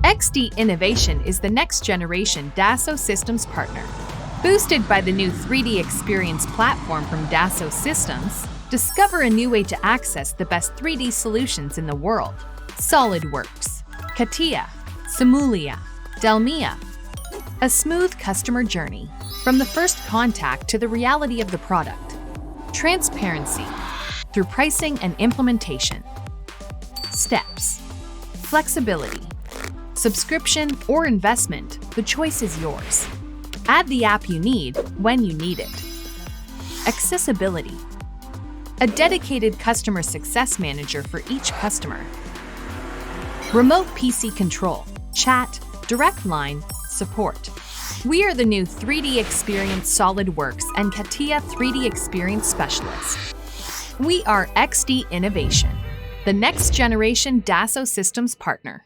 ex-XDInnovation is the next-generation DASSAULT Systems partner. Boosted by the new 3D Experience platform from DASSAULT Systemes, discover a new way to access the best 3D solutions in the world. SolidWorks Catia, Simulia, Delmia. A smooth customer journey, from the first contact to the reality of the product. Transparency, through pricing and implementation. Steps, flexibility, subscription or investment, the choice is yours. Add the app you need when you need it. Accessibility, a dedicated customer success manager for each customer. Remote PC control, chat, direct line, support. We are the new 3D Experience SolidWorks and Catia 3D Experience Specialists. We are ex-XDInnovation, the next generation DASSAULT Systems partner.